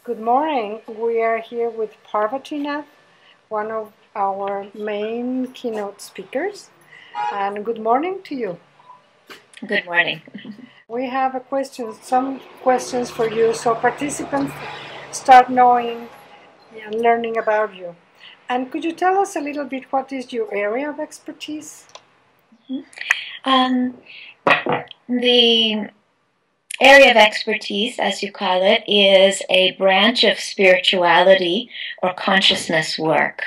Good morning. We are here with Parvathi, Nath, one of our main keynote speakers. And good morning to you. Good morning. We have some questions for you, so participants start knowing and learning about you. And could you tell us a little bit what is your area of expertise? The area of expertise, as you call it, is a branch of spirituality or consciousness work.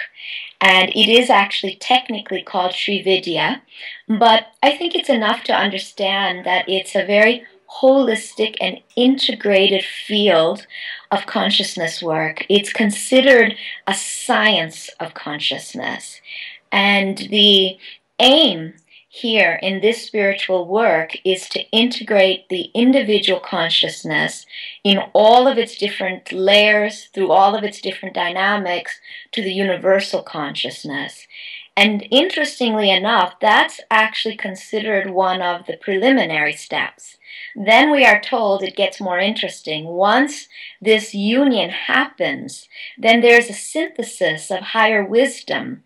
And it is actually technically called Sri Vidya, but I think it's enough to understand that it's a very holistic and integrated field of consciousness work. It's considered a science of consciousness. And the aim here in this spiritual work is to integrate the individual consciousness in all of its different layers, through all of its different dynamics, to the universal consciousness. And interestingly enough, that's actually considered one of the preliminary steps. Then we are told it gets more interesting. Once this union happens, then there's a synthesis of higher wisdom,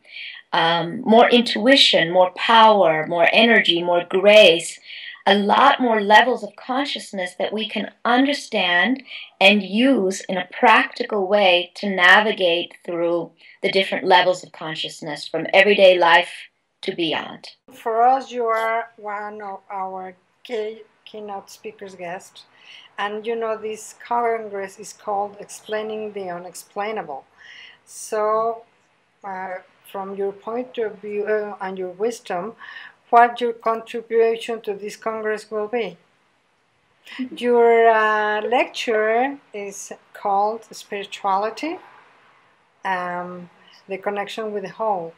more intuition, more power, more energy, more grace, a lot more levels of consciousness that we can understand and use in a practical way to navigate through the different levels of consciousness from everyday life to beyond. For us, you are one of our keynote speakers guests, and you know this congress is called Explaining the Unexplainable. So from your point of view and your wisdom, what your contribution to this Congress will be. Your lecture is called Spirituality, the Connection with the Whole.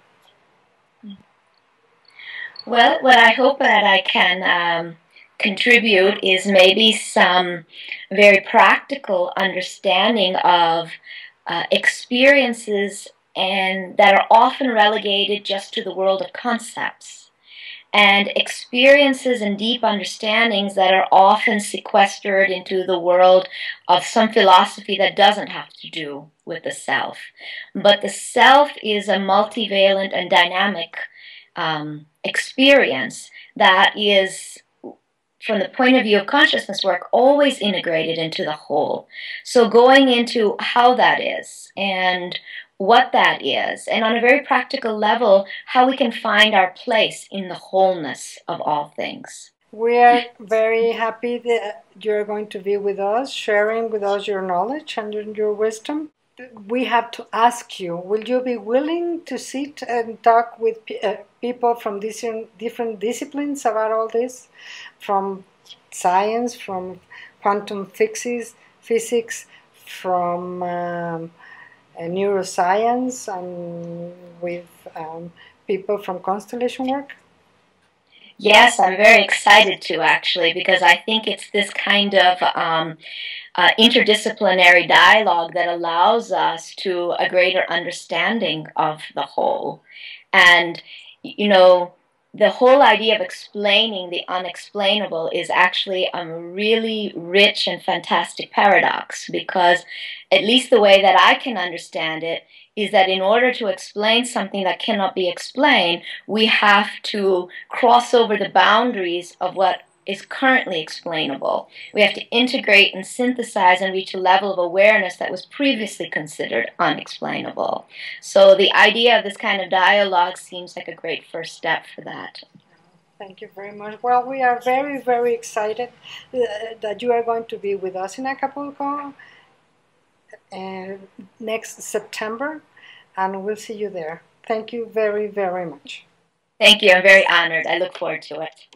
Well, what I hope that I can contribute is maybe some very practical understanding of experiences and that are often relegated just to the world of concepts, and experiences and deep understandings that are often sequestered into the world of some philosophy that doesn't have to do with the self. But the self is a multivalent and dynamic experience that is, from the point of view of consciousness work, always integrated into the whole. So going into how that is and what that is, and on a very practical level, how we can find our place in the wholeness of all things. We are very happy that you're going to be with us, sharing with us your knowledge and your wisdom. We have to ask you, will you be willing to sit and talk with people from different disciplines about all this? From science, from quantum physics, from neuroscience, and with people from constellation work? Yes, I'm very excited to, actually, because I think it's this kind of interdisciplinary dialogue that allows us to a greater understanding of the whole. And, you know, the whole idea of explaining the unexplainable is actually a really rich and fantastic paradox, because at least the way that I can understand it is that in order to explain something that cannot be explained, we have to cross over the boundaries of what is currently explainable. We have to integrate and synthesize and reach a level of awareness that was previously considered unexplainable. So the idea of this kind of dialogue seems like a great first step for that. Thank you very much. Well, we are very, very excited that you are going to be with us in Acapulco next September, and we'll see you there. Thank you very, very much. Thank you. I'm very honored. I look forward to it.